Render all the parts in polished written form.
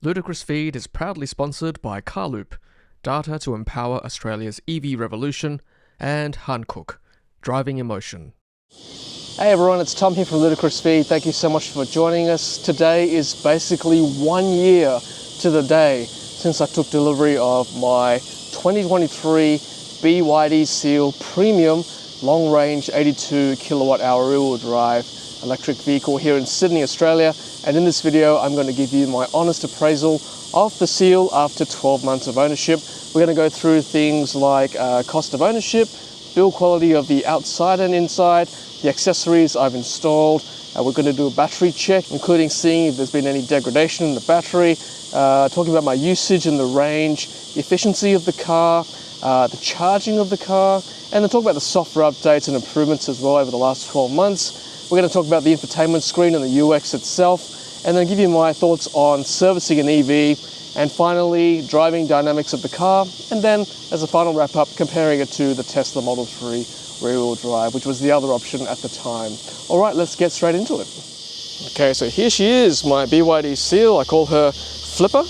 Ludicrous Feed is proudly sponsored by Carloop, data to empower Australia's EV revolution, and Hankook, driving emotion. Hey everyone, it's Tom here from Ludicrous Feed. Thank you so much for joining us. Today is basically 1 year to the day since I took delivery of my 2023 BYD Seal Premium long-range 82 kilowatt-hour rear-wheel drive electric vehicle here in Sydney, Australia. And in this video, I'm going to give you my honest appraisal of the Seal after 12 months of ownership. We're going to go through things like cost of ownership, build quality of the outside and inside, the accessories I've installed. We're going to do a battery check, including seeing if there's been any degradation in the battery, talking about my usage and the range, the efficiency of the car, the charging of the car, and then talk about the software updates and improvements as well over the last 12 months. We're going to talk about the infotainment screen and the UX itself, and then give you my thoughts on servicing an EV, and finally driving dynamics of the car, and then as a final wrap up, comparing it to the Tesla Model 3 rear-wheel drive, which was the other option at the time. All right, let's get straight into it. Okay, so here she is, my BYD Seal. I call her Flipper,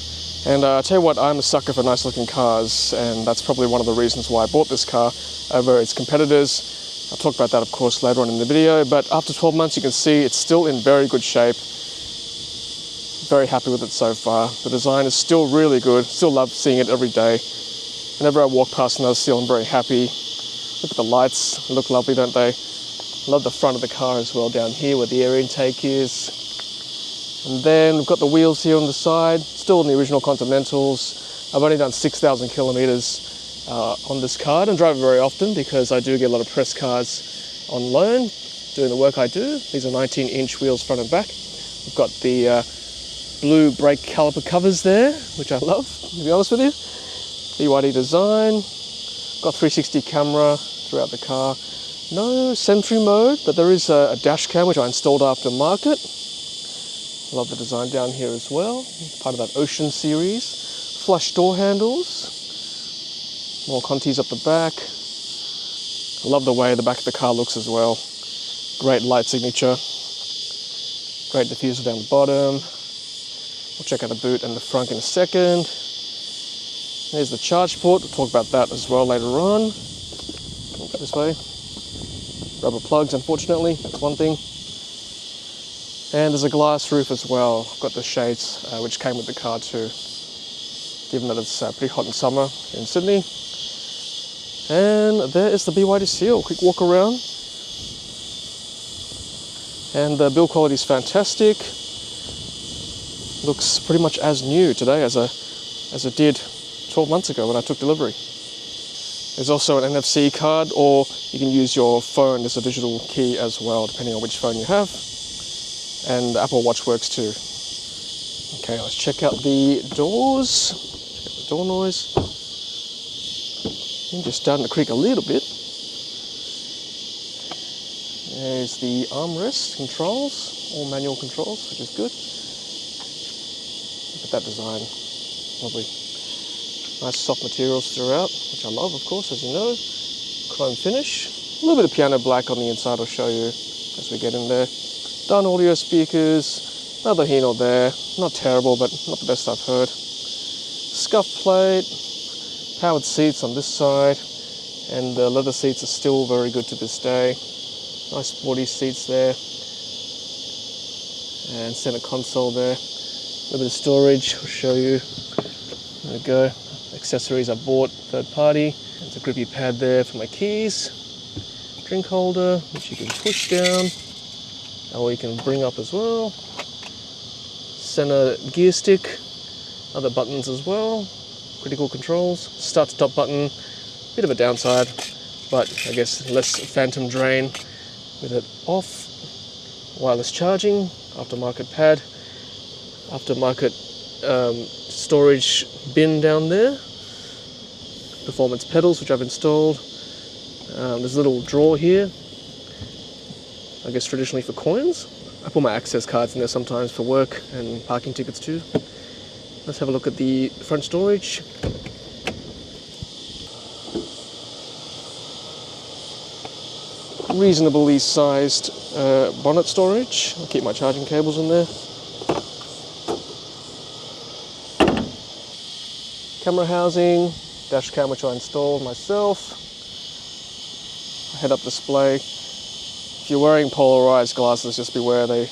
and I tell you what, I'm a sucker for nice looking cars, and that's probably one of the reasons why I bought this car over its competitors. I'll talk about that, of course, later on in the video, but after 12 months, you can see it's still in very good shape. Very happy with it so far. The design is still really good. Still love seeing it every day. Whenever I walk past another Seal, I'm very happy. Look at the lights, they look lovely, don't they? Love the front of the car as well down here where the air intake is. And then we've got the wheels here on the side, still in the original Continentals. I've only done 6,000 kilometers on this car. I don't drive it very often because I do get a lot of press cars on loan doing the work I do. These are 19-inch wheels front and back. We've got the blue brake caliper covers there, which I love, to be honest with you. BYD design. Got 360 camera throughout the car. No Sentry mode, but there is a dash cam which I installed after market. Love the design down here as well. It's part of that Ocean series. Flush door handles. More Contis up the back. I love the way the back of the car looks as well. Great light signature. Great diffuser down the bottom. We'll check out the boot and the frunk in a second. There's the charge port. We'll talk about that as well later on. This way. Rubber plugs, unfortunately. That's one thing. And there's a glass roof as well. I've got the shades which came with the car too, given that it's pretty hot in summer in Sydney. And there is the BYD Seal. Quick walk around. And the build quality is fantastic. Looks pretty much as new today as it did 12 months ago when I took delivery. There's also an NFC card, or you can use your phone as a digital key as well, depending on which phone you have. And the Apple Watch works too. Okay, let's check out the doors. Check out the door noise. Just starting to creak a little bit. There's the armrest controls, all manual controls, which is good. Look at that design, lovely. Nice soft materials throughout, which I love, of course, as you know. Chrome finish. A little bit of piano black on the inside, I'll show you as we get in there. Done audio speakers, neither here nor there. Not terrible, but not the best I've heard. Scuff plate. Powered seats on this side, and the leather seats are still very good to this day. Nice sporty seats there, and center console there. A little bit of storage, I'll show you. There we go. Accessories I bought, third party. There's a grippy pad there for my keys. Drink holder, which you can push down, or you can bring up as well. Center gear stick, other buttons as well. Critical controls, start to top button, bit of a downside, but I guess less phantom drain with it off. Wireless charging, aftermarket pad, aftermarket storage bin down there, performance pedals which I've installed. There's a little drawer here, I guess traditionally for coins. I put my access cards in there sometimes for work and parking tickets too. Let's have a look at the front storage. Reasonably sized bonnet storage. I'll keep my charging cables in there. camera housing, dash cam which I installed myself, head-up display. If you're wearing polarized glasses, just beware the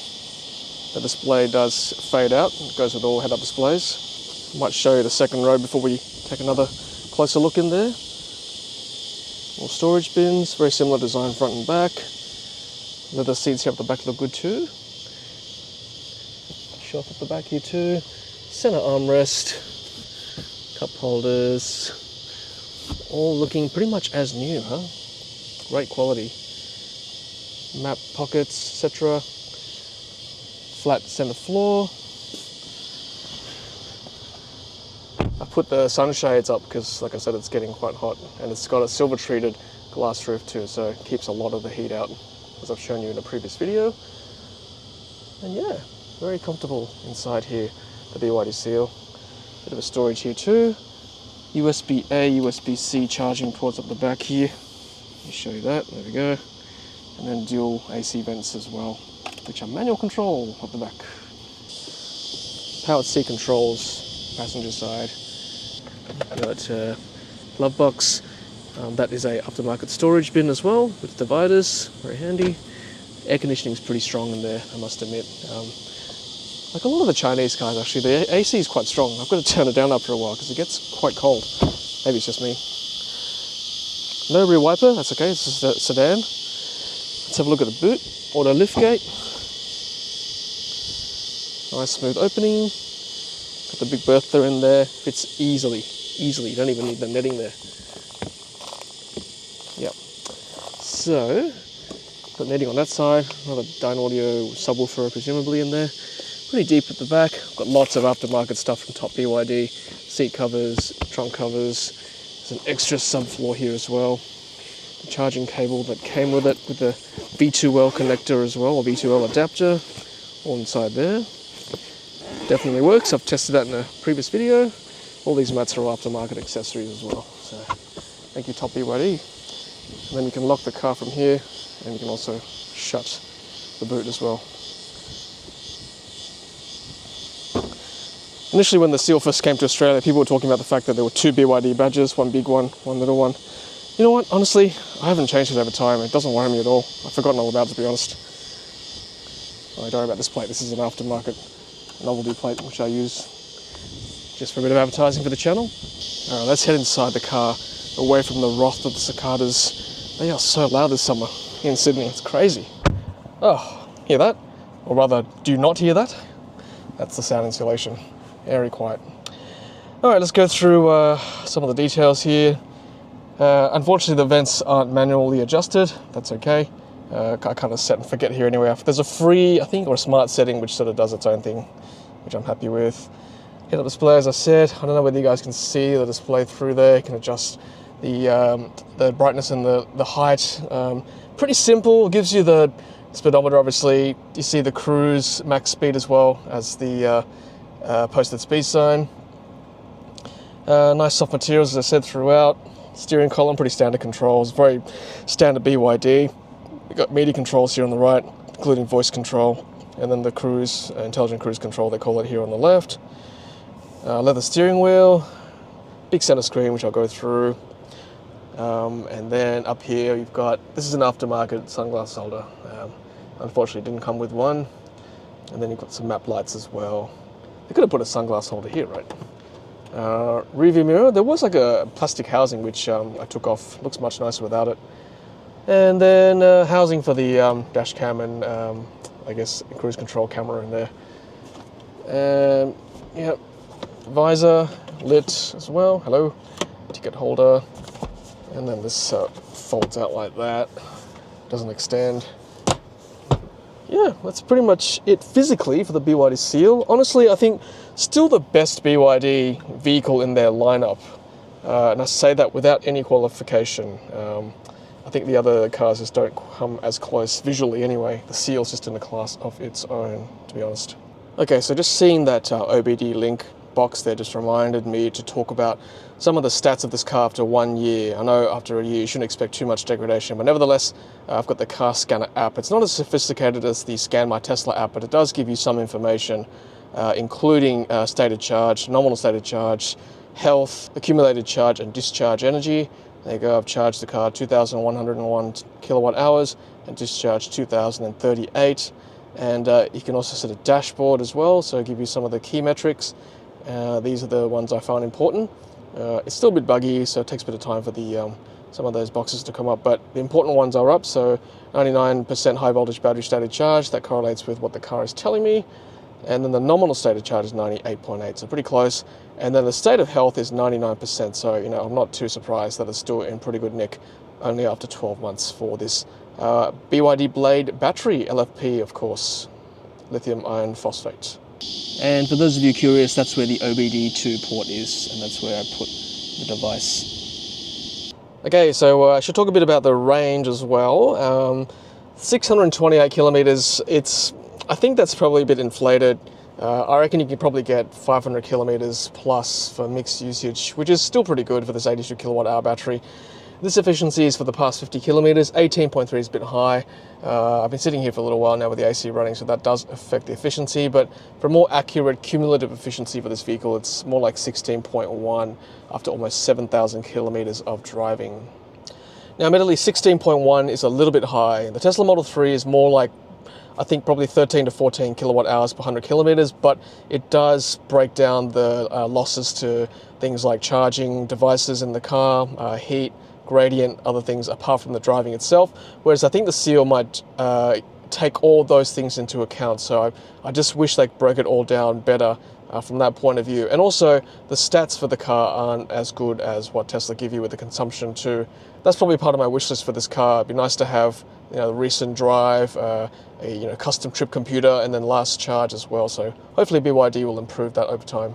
display does fade out. It goes with all head-up displays. I might show you the second row before we take another closer look in there. More storage bins, very similar design front and back. Leather seats here at the back look good too. Shelf at the back here too. Center armrest, cup holders, all looking pretty much as new, huh? Great quality. Map pockets, etc. Flat center floor. I put the sunshades up because, like I said, it's getting quite hot, and it's got a silver treated glass roof too, so it keeps a lot of the heat out, as I've shown you in a previous video. And yeah, very comfortable inside here, the BYD Seal. Bit of a storage here too. USB-A, USB-C charging ports up the back here. Let me show you that, there we go. And then dual AC vents as well, which are manual control up the back. Powered seat controls, passenger side. Got a glove box. That is a aftermarket storage bin as well, with dividers, very handy. Air conditioning is pretty strong in there, I must admit. Like a lot of the Chinese cars actually, the AC is quite strong. I've got to turn it down after a while because it gets quite cold. Maybe it's just me. No rear wiper, that's okay, it's just a sedan. Let's have a look at the boot. Auto lift gate. Nice smooth opening. Got the big bertha in there. Fits easily. You don't even need the netting there. Yep. So, got netting on that side. Another Dynaudio subwoofer presumably in there. Pretty deep at the back. Got lots of aftermarket stuff from Top BYD. Seat covers, trunk covers. There's an extra subfloor here as well. The charging cable that came with it, with the V2L connector as well, or V2L adapter, all inside there. Definitely works. I've tested that in a previous video. All these mats are aftermarket accessories as well. So, thank you, Top BYD. And then you can lock the car from here, and you can also shut the boot as well. Initially, when the Seal first came to Australia, people were talking about the fact that there were 2 BYD badges, one big one, one little one. You know what, honestly, I haven't changed it over time. It doesn't worry me at all. I've forgotten all about it, to be honest. Oh, don't worry about this plate. This is an aftermarket novelty plate, which I use just for a bit of advertising for the channel. All right, let's head inside the car, away from the wrath of the cicadas. They are so loud this summer in Sydney. It's crazy. Oh, hear that? Or rather, do you not hear that? That's the sound insulation. Very quiet. All right, let's go through some of the details here. Unfortunately, the vents aren't manually adjusted. That's okay. I kind of set and forget here anyway. There's a free, I think, or a smart setting which sort of does its own thing, which I'm happy with. Head-up display, as I said. I don't know whether you guys can see the display through there. You can adjust the brightness and the height. Pretty simple. It gives you the speedometer, obviously. You see the cruise max speed as well as the posted speed sign. Nice soft materials, as I said, throughout. Steering column, pretty standard controls, very standard BYD. We've got media controls here on the right, including voice control, and then the cruise, intelligent cruise control, they call it here on the left. Leather steering wheel, big center screen, which I'll go through. And then up here, you've got, this is an aftermarket sunglass holder. Unfortunately, it didn't come with one. And then you've got some map lights as well. They could have put a sunglass holder here, right? Rear view mirror, there was like a plastic housing which I took off. Looks much nicer without it. And then housing for the dash cam and I guess cruise control camera in there. And yeah, visor lit as well. Hello, ticket holder. And then this folds out like that. Doesn't extend. Yeah, that's pretty much it physically for the BYD Seal. Honestly, I think still the best BYD vehicle in their lineup. And I say that without any qualification. I think the other cars just don't come as close visually anyway. The Seal's just in a class of its own, to be honest. Okay, so just seeing that OBD link box there just reminded me to talk about some of the stats of this car after 1 year. I know after a year you shouldn't expect too much degradation, but nevertheless, I've got the Car Scanner app. It's not as sophisticated as the Scan My Tesla app, but it does give you some information, including stated charge, nominal stated charge, health, accumulated charge and discharge energy. There you go, I've charged the car 2,101 kilowatt hours and discharged 2,038. And you can also set a dashboard as well, so give you some of the key metrics. These are the ones I found important. It's still a bit buggy, so it takes a bit of time for the some of those boxes to come up, but the important ones are up. So 99% high voltage battery stated charge, that correlates with what the car is telling me. And then the nominal state of charge is 98.8, so pretty close. And then the state of health is 99%, so I'm not too surprised that it's still in pretty good nick only after 12 months for this BYD Blade battery, LFP of course, lithium iron phosphate. And for those of you curious, that's where the OBD2 port is, and that's where I put the device. Okay, so I should talk a bit about the range as well. 628 kilometers, I think that's probably a bit inflated. I reckon you can probably get 500 kilometers plus for mixed usage, which is still pretty good for this 82 kilowatt hour battery. This efficiency is for the past 50 kilometers. 18.3 is a bit high. I've been sitting here for a little while now with the AC running, so that does affect the efficiency, but for more accurate cumulative efficiency for this vehicle, it's more like 16.1 after almost 7,000 kilometers of driving. Now, admittedly, 16.1 is a little bit high. The Tesla Model 3 is more like, I think, probably 13 to 14 kilowatt hours per 100 kilometers, but it does break down the losses to things like charging devices in the car, heat, gradient, other things apart from the driving itself, whereas I think the Seal might take all those things into account. So I just wish they broke it all down better from that point of view. And also the stats for the car aren't as good as what Tesla give you with the consumption too. That's probably part of my wish list for this car. It'd be nice to have the recent drive, a custom trip computer, and then last charge as well. So hopefully BYD will improve that over time.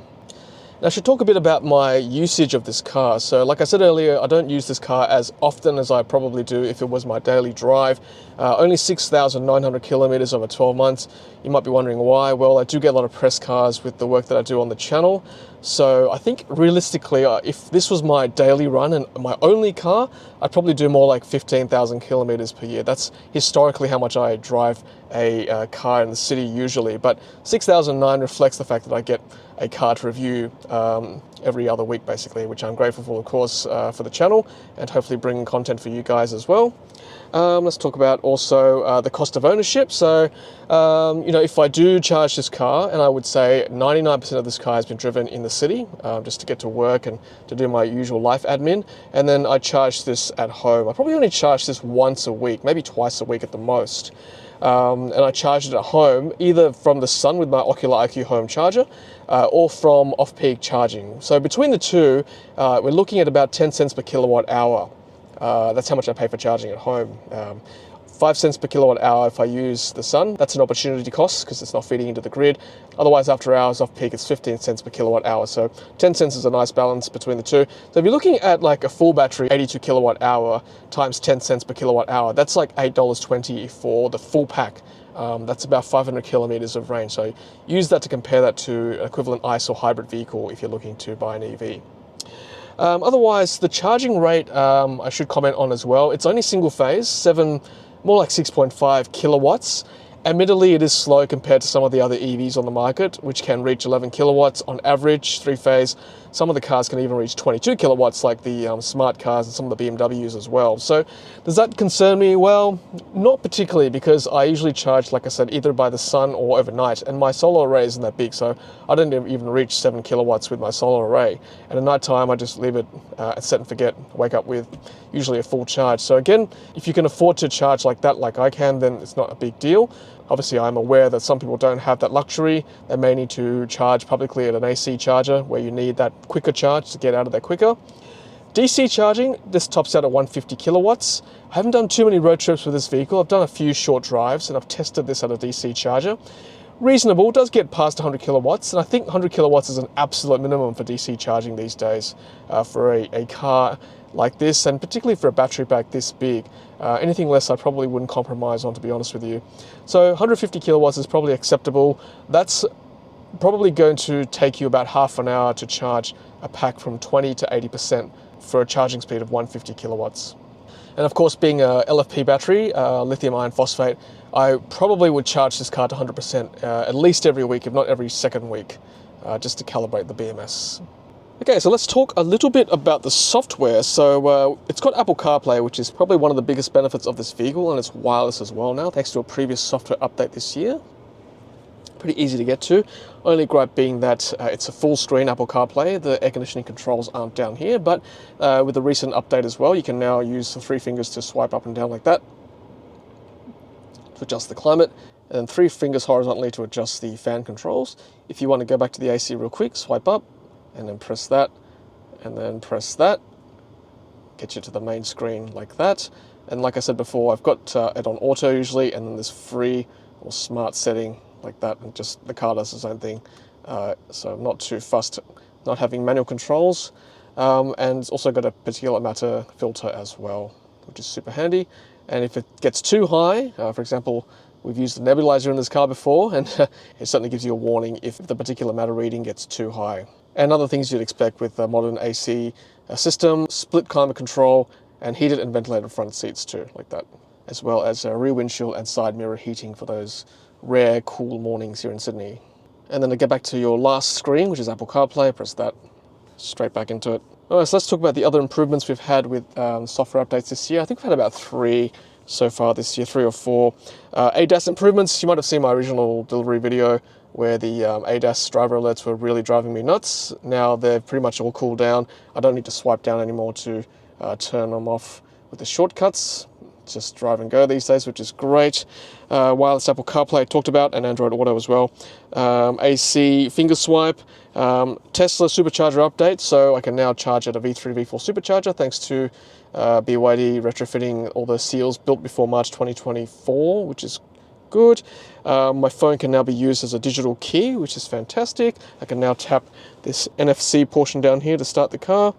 Now, I should talk a bit about my usage of this car. So like I said earlier, I don't use this car as often as I probably do if it was my daily drive. Only 6,900 kilometers over 12 months. You might be wondering why. Well, I do get a lot of press cars with the work that I do on the channel. So I think realistically, if this was my daily run and my only car, I'd probably do more like 15,000 kilometers per year. That's historically how much I drive a car in the city usually. But 6,009 reflects the fact that I get a car to review every other week basically, which I'm grateful for, of course, for the channel and hopefully bringing content for you guys as well. Let's talk about also the cost of ownership. So, if I do charge this car, and I would say 99% of this car has been driven in the city just to get to work and to do my usual life admin, and then I charge this at home. I probably only charge this once a week, maybe twice a week at the most. And I charge it at home, either from the sun with my Ocular IQ home charger or from off-peak charging. So between the two, we're looking at about 10 cents per kilowatt hour. That's how much I pay for charging at home. 5 cents per kilowatt hour if I use the sun. That's an opportunity cost because it's not feeding into the grid. Otherwise, after hours off peak, it's 15 cents per kilowatt hour. So 10 cents is a nice balance between the two. So if you're looking at like a full battery, 82 kilowatt hour times 10 cents per kilowatt hour, that's like $8.20 for the full pack. That's about 500 kilometers of range. So use that to compare that to an equivalent ICE or hybrid vehicle if you're looking to buy an EV. Otherwise, the charging rate I should comment on as well. It's only single phase, more like 6.5 kilowatts. Admittedly, it is slow compared to some of the other EVs on the market, which can reach 11 kilowatts on average, three-phase. Some of the cars can even reach 22 kilowatts, like the smart cars and some of the BMWs as well. So does that concern me? Well, not particularly, because I usually charge, like I said, either by the sun or overnight, and my solar array isn't that big, so I don't even reach 7 kilowatts with my solar array. And at night time, I just leave it set and forget, wake up with usually a full charge. So again, if you can afford to charge like that, like I can, then it's not a big deal. Obviously, I'm aware that some people don't have that luxury. They may need to charge publicly at an AC charger where you need that quicker charge to get out of there quicker. DC charging, this tops out at 150 kilowatts. I haven't done too many road trips with this vehicle. I've done a few short drives and I've tested this at a DC charger. Reasonable, does get past 100 kilowatts, and I think 100 kilowatts is an absolute minimum for DC charging these days for a car like this, and particularly for a battery pack this big. Anything less I probably wouldn't compromise on, to be honest with you. So 150 kilowatts is probably acceptable. That's probably going to take you about half an hour to charge a pack from 20 to 80% for a charging speed of 150 kilowatts. And of course, being a LFP battery, lithium iron phosphate, I probably would charge this car to 100% at least every week, if not every second week, just to calibrate the BMS. Okay, so let's talk a little bit about the software. So it's got Apple CarPlay, which is probably one of the biggest benefits of this vehicle, and it's wireless as well now, thanks to a previous software update this year. Pretty easy to get to. Only gripe being that it's a full screen Apple CarPlay. The air conditioning controls aren't down here, but with the recent update as well, you can now use the 3 fingers to swipe up and down like that to adjust the climate, and then 3 fingers horizontally to adjust the fan controls. If you want to go back to the AC real quick, swipe up, and then press that, and then press that. Get you to the main screen like that. And like I said before, I've got it on auto usually, and then this free or smart setting like that, and just the car does its own thing. So I'm not too fussed not having manual controls. And it's also got a particulate matter filter as well, which is super handy. And if it gets too high, for example, we've used the nebulizer in this car before, and it certainly gives you a warning if the particulate matter reading gets too high. And other things you'd expect with a modern AC system, split climate control, and heated and ventilated front seats too, like that. As well as rear windshield and side mirror heating for those rare cool mornings here in Sydney. And then to get back to your last screen, which is Apple CarPlay, press that, straight back into it. Alright, so let's talk about the other improvements we've had with software updates this year. I think we've had about 3 so far this year, 3 or 4. ADAS improvements. You might have seen my original delivery video where the ADAS driver alerts were really driving me nuts. Now they're pretty much all cooled down. I don't need to swipe down anymore to turn them off with the shortcuts. Just drive and go these days, which is great. Wireless Apple CarPlay I talked about, and Android Auto as well. AC finger swipe. Tesla supercharger update, so I can now charge at a V3, V4 supercharger thanks to BYD retrofitting all the seals built before March 2024, which is good. My phone can now be used as a digital key, which is fantastic. I can now tap this NFC portion down here to start the car,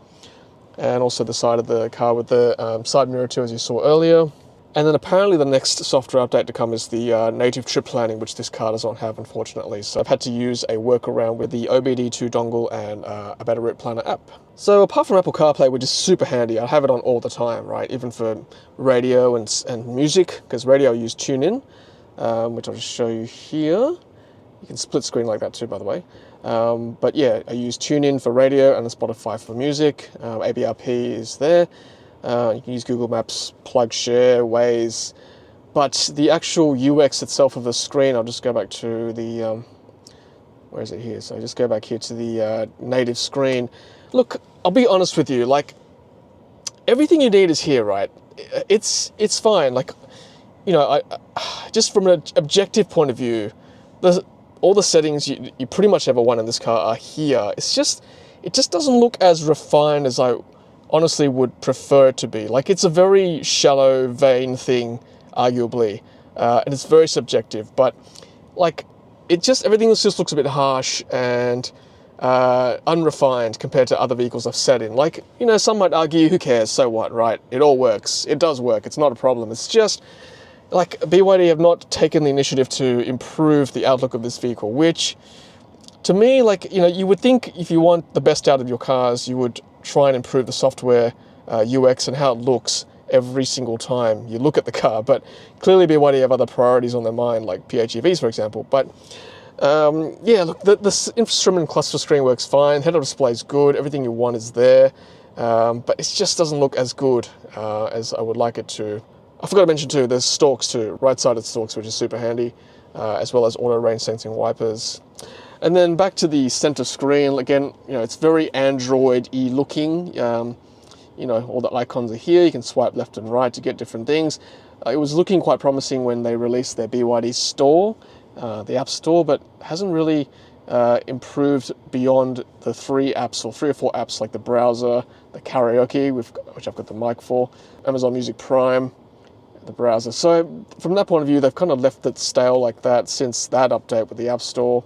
and also the side of the car with the side mirror too, as you saw earlier. And then apparently the next software update to come is the native trip planning, which this car does not have, unfortunately. So I've had to use a workaround with the OBD2 dongle and a Better Route Planner app. So apart from Apple CarPlay, which is super handy, I have it on all the time, right? Even for radio and music, because radio I use TuneIn, which I'll just show you here. You can split screen like that too, by the way. But yeah, I use TuneIn for radio and Spotify for music. ABRP is there. You can use Google Maps, Plug Share, Waze. But the actual UX itself of the screen, I'll just go back to the, where is it here? So I just go back here to the native screen. Look, I'll be honest with you, like, everything you need is here, right? It's fine. Like, you know, just from an objective point of view, all the settings you pretty much ever want in this car are here. It just doesn't look as refined as I honestly would prefer it to be. Like, it's a very shallow, vain thing, arguably, and it's very subjective. But like, everything just looks a bit harsh and unrefined compared to other vehicles I've sat in. Like, you know, some might argue, who cares? So what, right? It all works. It does work. It's not a problem. It's just like BYD have not taken the initiative to improve the outlook of this vehicle, which to me, like, you know, you would think if you want the best out of your cars, you would try and improve the software UX and how it looks every single time you look at the car. But clearly BYD have other priorities on their mind, like PHEVs, for example. But yeah, look, the instrument cluster screen works fine. Head-up display is good. Everything you want is there. But it just doesn't look as good as I would like it to. I forgot to mention too, there's stalks too, right-sided stalks, which is super handy, as well as auto range sensing wipers. And then back to the center screen, again, you know, it's very Android-y looking. You know, all the icons are here. You can swipe left and right to get different things. It was looking quite promising when they released their BYD store, the App Store, but hasn't really improved beyond the 3 apps or 3 or 4 apps like the browser, the karaoke, which I've got the mic for, Amazon Music Prime, the browser. So from that point of view, they've kind of left it stale like that since that update with the App Store.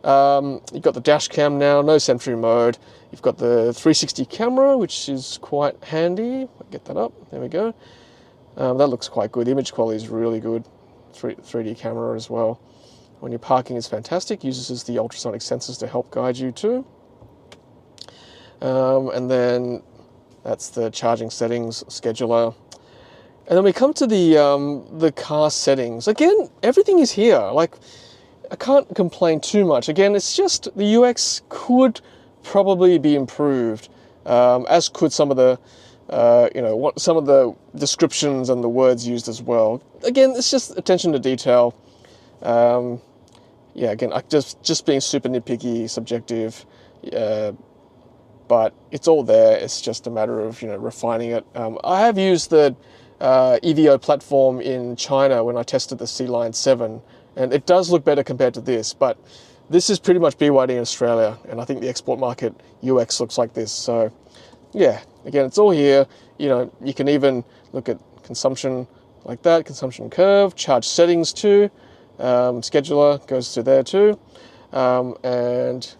You've got the dash cam now, no Sentry mode. You've got the 360 camera, which is quite handy. Get that up, there we go. That looks quite good. The image quality is really good. 3D camera as well. When you're parking, it's fantastic. Uses the ultrasonic sensors to help guide you too. And then that's the charging settings, scheduler. And then we come to the car settings. Again, everything is here. Like, I can't complain too much. Again, it's just the UX could probably be improved, as could some of the some of the descriptions and the words used as well. Again, it's just attention to detail. Yeah, again, just being super nitpicky, subjective, but it's all there. It's just a matter of refining it. I have used the EVO platform in China when I tested the C-Line 7, and it does look better compared to this, but this is pretty much BYD in Australia, and I think the export market UX looks like this. So yeah, again, it's all here. You can even look at consumption like that, consumption curve, charge settings too, scheduler goes to there too, and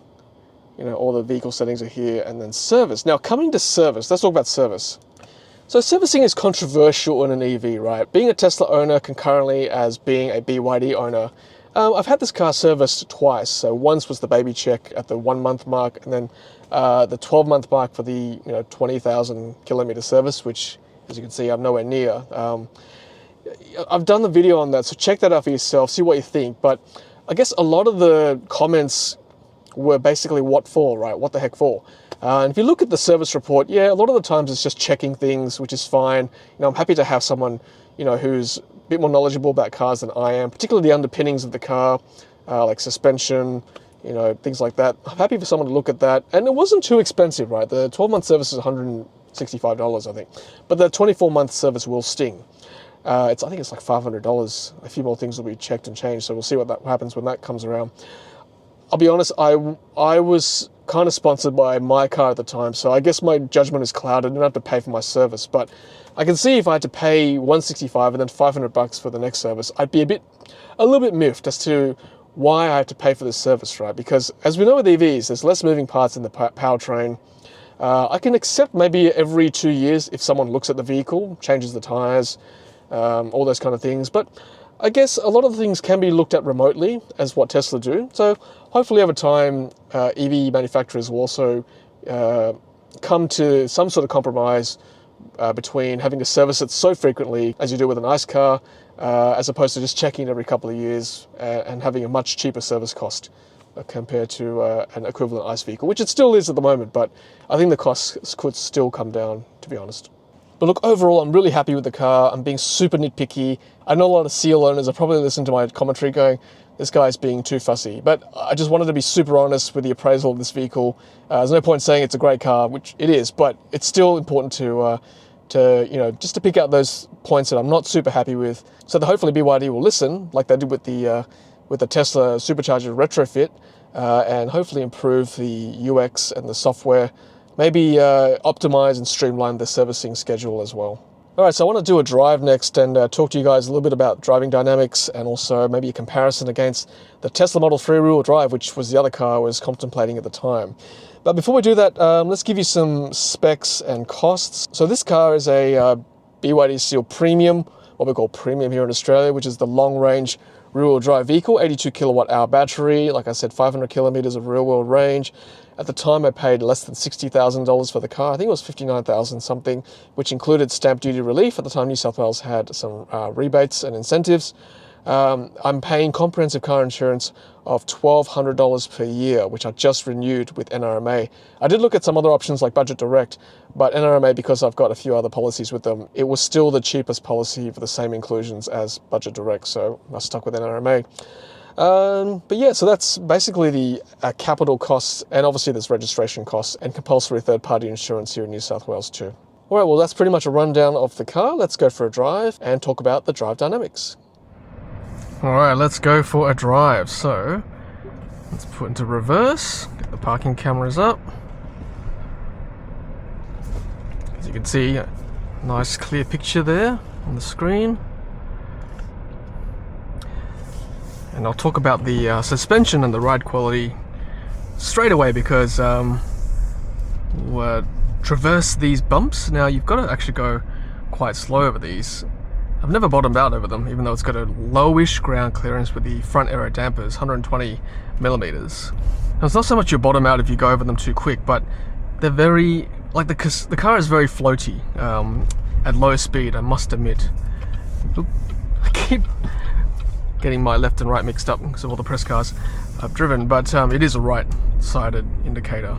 all the vehicle settings are here, and then service. Now, coming to service, let's talk about service. So servicing is controversial in an EV, right? Being a Tesla owner concurrently as being a BYD owner, I've had this car serviced twice. So once was the baby check at the 1 month mark, and then the 12-month mark for the 20,000 kilometer service, which, as you can see, I'm nowhere near. I've done the video on that, so check that out for yourself, see what you think. But I guess a lot of the comments were basically what for, right? What the heck for? And if you look at the service report, yeah, a lot of the times it's just checking things, which is fine. I'm happy to have someone, who's a bit more knowledgeable about cars than I am, particularly the underpinnings of the car, like suspension, things like that. I'm happy for someone to look at that. And it wasn't too expensive, right? The 12-month service is $165, I think. But the 24-month service will sting. I think it's like $500. A few more things will be checked and changed, so we'll see what happens when that comes around. I'll be honest, I was kind of sponsored by my car at the time, so I guess my judgment is clouded. I didn't have to pay for my service, but I can see if I had to pay $165 and then $500 for the next service, I'd be a little bit miffed as to why I have to pay for this service, right? Because as we know with EVs, there's less moving parts in the powertrain. I can accept maybe every 2 years if someone looks at the vehicle, changes the tires, all those kind of things, but I guess a lot of the things can be looked at remotely, as what Tesla do. So hopefully over time, EV manufacturers will also come to some sort of compromise between having to service it so frequently as you do with an ICE car, as opposed to just checking it every couple of years and having a much cheaper service cost compared to an equivalent ICE vehicle, which it still is at the moment, but I think the costs could still come down, to be honest. But look, overall, I'm really happy with the car. I'm being super nitpicky. I know a lot of Seal owners are probably listening to my commentary going, this guy's being too fussy. But I just wanted to be super honest with the appraisal of this vehicle. There's no point saying it's a great car, which it is, but it's still important to just to pick out those points that I'm not super happy with, so that hopefully BYD will listen, like they did with the Tesla supercharger retrofit, and hopefully improve the UX and the software. Maybe optimize and streamline the servicing schedule as well. All right, so I want to do a drive next and talk to you guys a little bit about driving dynamics and also maybe a comparison against the Tesla Model 3 rear-wheel drive, which was the other car I was contemplating at the time. But before we do that, let's give you some specs and costs. So this car is a BYD Seal Premium, what we call Premium here in Australia, which is the long-range rear-wheel drive vehicle, 82 kilowatt-hour battery, like I said, 500 kilometers of real-world range. At the time, I paid less than $60,000 for the car. I think it was $59,000 something, which included stamp duty relief. At the time, New South Wales had some rebates and incentives. I'm paying comprehensive car insurance of $1,200 per year, which I just renewed with NRMA. I did look at some other options like Budget Direct, but NRMA, because I've got a few other policies with them, it was still the cheapest policy for the same inclusions as Budget Direct, so I stuck with NRMA. But yeah, so that's basically the capital costs, and obviously there's registration costs and compulsory third-party insurance here in New South Wales too. All right, well, that's pretty much a rundown of the car. Let's go for a drive and talk about the drive dynamics. All right, let's go for a drive. So let's put into reverse, get the parking cameras up. As you can see, a nice clear picture there on the screen. And I'll talk about the suspension and the ride quality straight away, because we'll traverse these bumps. Now you've got to actually go quite slow over these. I've never bottomed out over them, even though it's got a lowish ground clearance with the front aero dampers, 120 millimeters. Now it's not so much you bottom out if you go over them too quick, but they're very, like the car is very floaty at low speed, I must admit. Oop, I keep getting my left and right mixed up because of all the press cars I've driven, but it is a right-sided indicator.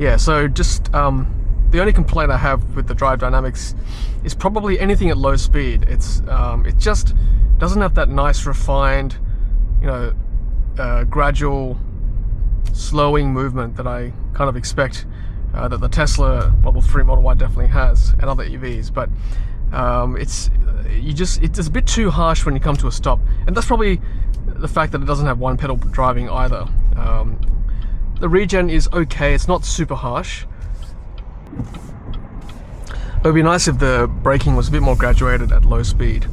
yeah, so just the only complaint I have with the drive dynamics is probably anything at low speed. It just doesn't have that nice refined, gradual slowing movement that I kind of expect that the Tesla Model 3, Model Y definitely has, and other EVs. But it's a bit too harsh when you come to a stop, and that's probably the fact that it doesn't have one pedal driving either. The regen is okay, it's not super harsh. It would be nice if the braking was a bit more graduated at low speed.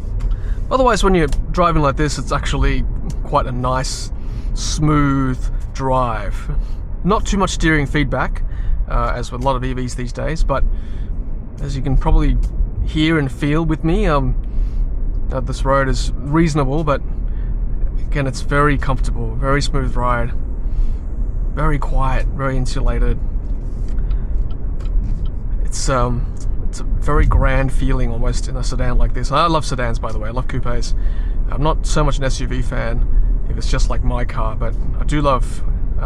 Otherwise, when you're driving like this, it's actually quite a nice, smooth drive. Not too much steering feedback, as with a lot of EVs these days, but as you can probably hear and feel with me, this road is reasonable, but again, it's very comfortable, very smooth ride, very quiet, very insulated. It's a very grand feeling almost in a sedan like this. I love sedans, by the way. I love coupes. I'm not so much an SUV fan if it's just like my car, but I do love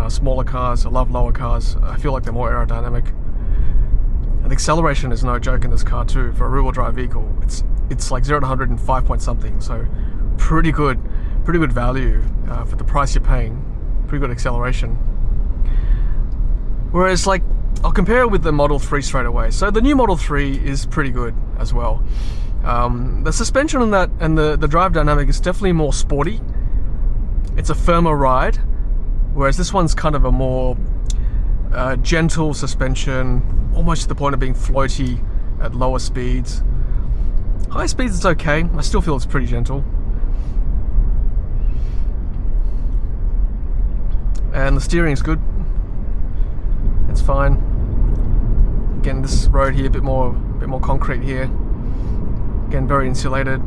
smaller cars. I love lower cars. I feel like they're more aerodynamic. And the acceleration is no joke in this car too. For a rear-wheel drive vehicle, it's like 0 to 100 in 5 point something. So pretty good value for the price you're paying. Pretty good acceleration. Whereas, like, I'll compare it with the Model 3 straight away. So the new Model 3 is pretty good as well. The suspension on that and the drive dynamic is definitely more sporty. It's a firmer ride, whereas this one's kind of a more gentle suspension, almost to the point of being floaty at lower speeds. High speeds it's okay. I still feel it's pretty gentle. And the steering's good. It's fine. Again, this road here, a bit more concrete here. Again, very insulated.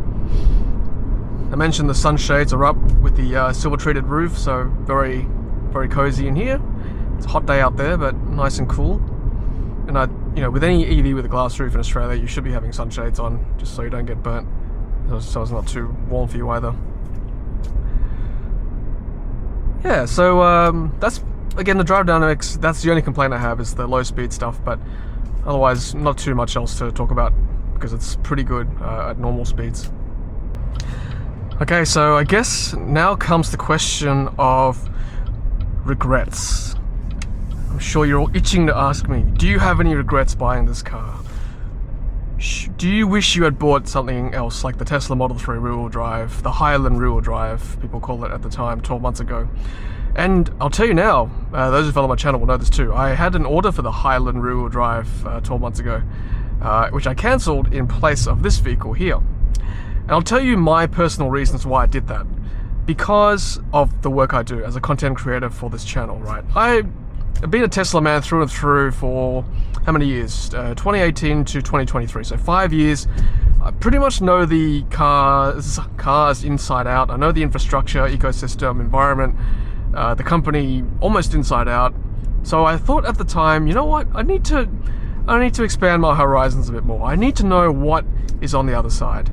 I mentioned the sunshades are up with the silver treated roof, so very, very cozy in here. It's a hot day out there, but nice and cool. And with any EV with a glass roof in Australia, you should be having sunshades on, just so you don't get burnt, so it's not too warm for you either. Yeah, so that's, again, the drive dynamics, that's the only complaint I have, is the low speed stuff, but otherwise not too much else to talk about because it's pretty good at normal speeds. Okay, so I guess now comes the question of regrets. I'm sure you're all itching to ask me, do you have any regrets buying this car? Do you wish you had bought something else, like the Tesla Model 3 rear-wheel drive, the Highland rear-wheel drive, people called it at the time, 12 months ago? And I'll tell you now, those who follow my channel will know this too, I had an order for the Highland rear-wheel drive 12 months ago, which I cancelled in place of this vehicle here. And I'll tell you my personal reasons why I did that. Because of the work I do as a content creator for this channel, right? I've been a Tesla man through and through for how many years? 2018 to 2023, so 5 years. I pretty much know the cars inside out. I know the infrastructure, ecosystem, environment, the company almost inside out. So I thought at the time, you know what? I need to expand my horizons a bit more. I need to know what is on the other side.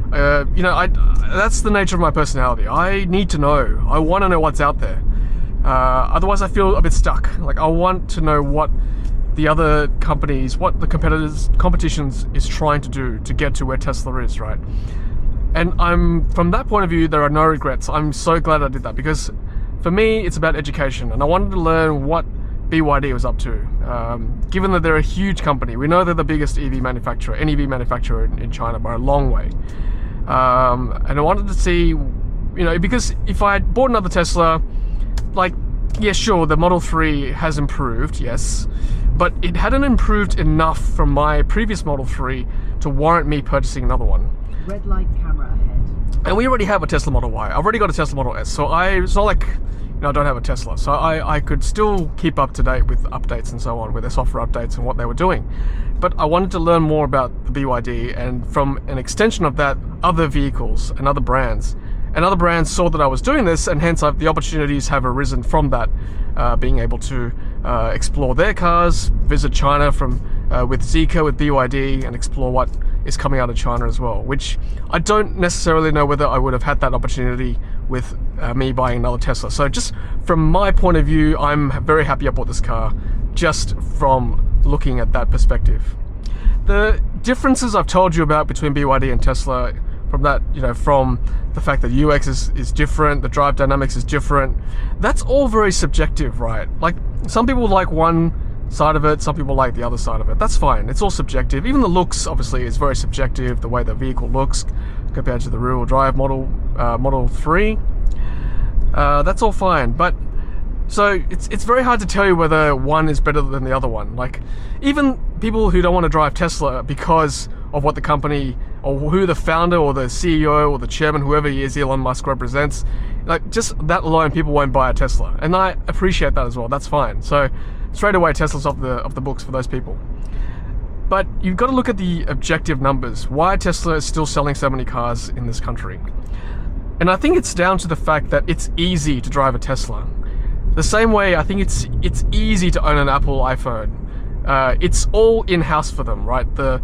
That's the nature of my personality. I need to know. I want to know what's out there. Otherwise I feel a bit stuck. Like, I want to know what the other companies, what the competitions is trying to do to get to where Tesla is, right? And from that point of view, there are no regrets. I'm so glad I did that, because for me, it's about education, and I wanted to learn what BYD was up to. Given that they're a huge company, we know they're the biggest EV manufacturer, NEV manufacturer in China by a long way. And I wanted to see, because if I had bought another Tesla, like, yeah, sure, the Model 3 has improved, yes, but it hadn't improved enough from my previous Model 3 to warrant me purchasing another one. Red light, camera ahead. And we already have a Tesla Model Y. I've already got a Tesla Model S, so it's not like I don't have a Tesla. So I could still keep up to date with updates and so on, with their software updates and what they were doing. But I wanted to learn more about the BYD, and from an extension of that, other vehicles and other brands. And other brands saw that I was doing this, and hence the opportunities have arisen from that, being able to explore their cars, visit China with Zeekr, with BYD, and explore what is coming out of China as well, which I don't necessarily know whether I would have had that opportunity with me buying another Tesla. So just from my point of view, I'm very happy I bought this car. just from looking at that perspective. The differences I've told you about between BYD and Tesla, from that, from the fact that UX is different, the drive dynamics is different, that's all very subjective, right? Like, some people like one side of it, some people like the other side of it. That's fine, it's all subjective. Even the looks, obviously, is very subjective, the way the vehicle looks compared to the rear-wheel drive Model 3. That's all fine, but so it's very hard to tell you whether one is better than the other one. Like, even people who don't want to drive Tesla because of what the company or who the founder or the CEO or the chairman, whoever he is, Elon Musk represents, like, just that alone, people won't buy a Tesla, and I appreciate that as well. That's fine. So straight away, Tesla's off the books for those people. But you've got to look at the objective numbers. Why Tesla is still selling so many cars in this country. And I think it's down to the fact that it's easy to drive a Tesla. The same way I think it's easy to own an Apple iPhone. It's all in-house for them, right? The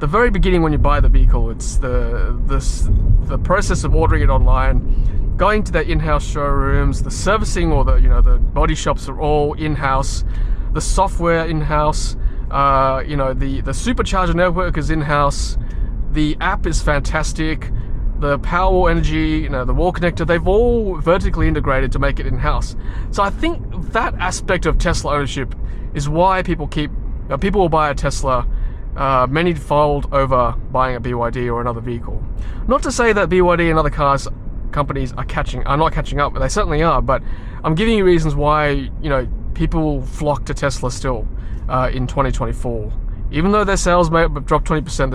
very beginning when you buy the vehicle, it's the process of ordering it online, going to their in-house showrooms, the servicing or the body shops are all in-house, the software in-house, the supercharger network is in-house, the app is fantastic. The power energy, the wall connector, they've all vertically integrated to make it in-house. So I think that aspect of Tesla ownership is why people will buy a Tesla many-fold over buying a BYD or another vehicle. Not to say that BYD and other companies are not catching up, but they certainly are. But I'm giving you reasons why people flock to Tesla still in 2024. Even though their sales may have dropped 20%,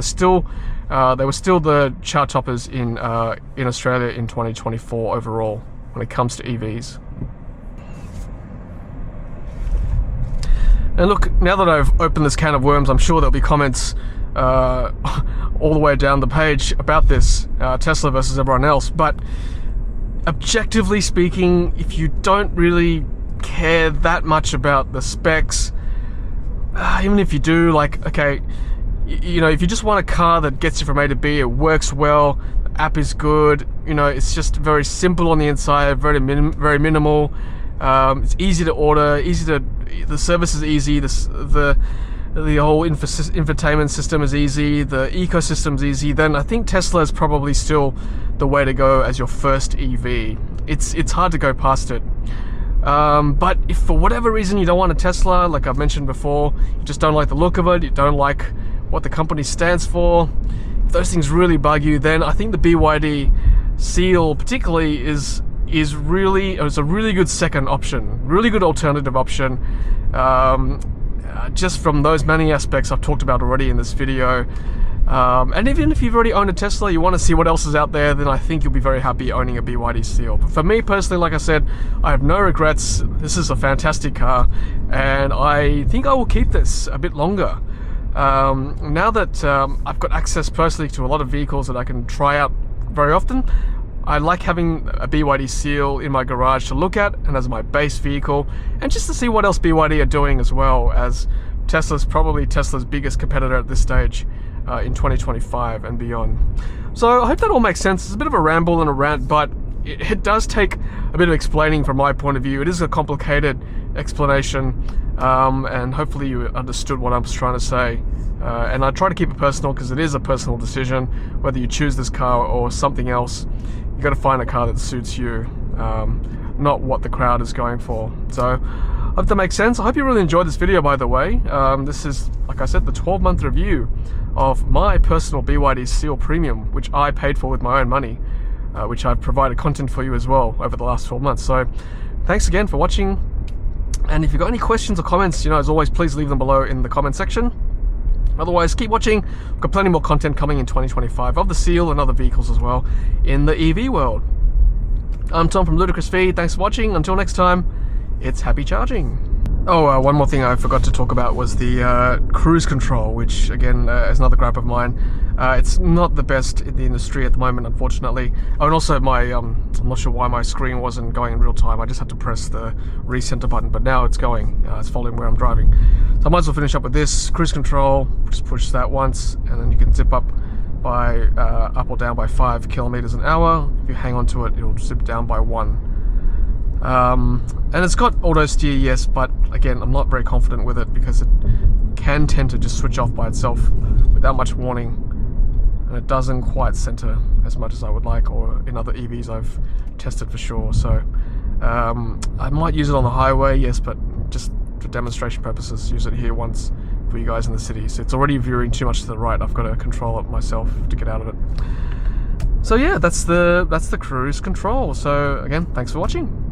they were still the chart toppers in Australia in 2024 overall when it comes to EVs. And look, now that I've opened this can of worms, I'm sure there'll be comments all the way down the page about this, Tesla versus everyone else. But objectively speaking, if you don't really care that much about the specs, even if you do, like, okay, if you just want a car that gets you from A to B, it works well, the app is good, it's just very simple on the inside, very minimal, it's easy to order, the service is easy, the whole infotainment system is easy, the ecosystem's easy, then I think Tesla is probably still the way to go as your first EV. It's hard to go past it. But if for whatever reason you don't want a Tesla, like I've mentioned before, you just don't like the look of it, you don't like what the company stands for, if those things really bug you, then I think the BYD Seal particularly is a really good second option, really good alternative option, just from those many aspects I've talked about already in this video. And even if you've already owned a Tesla, you want to see what else is out there, then I think you'll be very happy owning a BYD Seal. But for me personally, like I said, I have no regrets. This is a fantastic car, and I think I will keep this a bit longer. Now that I've got access personally to a lot of vehicles that I can try out very often, I like having a BYD Seal in my garage to look at and as my base vehicle, and just to see what else BYD are doing as well, as Tesla's probably Tesla's biggest competitor at this stage in 2025 and beyond. So I hope that all makes sense. It's a bit of a ramble and a rant, but it does take a bit of explaining from my point of view. It is a complicated explanation, and hopefully you understood what I'm trying to say. And I try to keep it personal because it is a personal decision, whether you choose this car or something else. You got to find a car that suits you, not what the crowd is going for. So I hope that makes sense. I hope you really enjoyed this video, by the way. This is, like I said, the 12-month review of my personal BYD Seal Premium, which I paid for with my own money, which I've provided content for you as well over the last 12 months. So thanks again for watching. And if you've got any questions or comments, as always, please leave them below in the comment section. Otherwise, keep watching. We've got plenty more content coming in 2025 of the Seal and other vehicles as well in the EV world. I'm Tom from Ludicrous Feed. Thanks for watching. Until next time, it's happy charging. Oh, one more thing I forgot to talk about was the cruise control, which again is another gripe of mine. It's not the best in the industry at the moment, unfortunately. Oh, and also I'm not sure why my screen wasn't going in real time. I just had to press the recenter button, but now it's going. It's following where I'm driving. So I might as well finish up with this cruise control. Just push that once, and then you can zip up or down by 5 kilometers an hour. If you hang on to it, it'll zip down by 1. And it's got auto steer, yes, but again, I'm not very confident with it because it can tend to just switch off by itself without much warning, and it doesn't quite center as much as I would like, or in other EVs I've tested for sure. So I might use it on the highway, yes, but just for demonstration purposes, use it here once for you guys in the city. So it's already veering too much to the right. I've got to control it myself to get out of it. So yeah, that's the cruise control. So again, thanks for watching.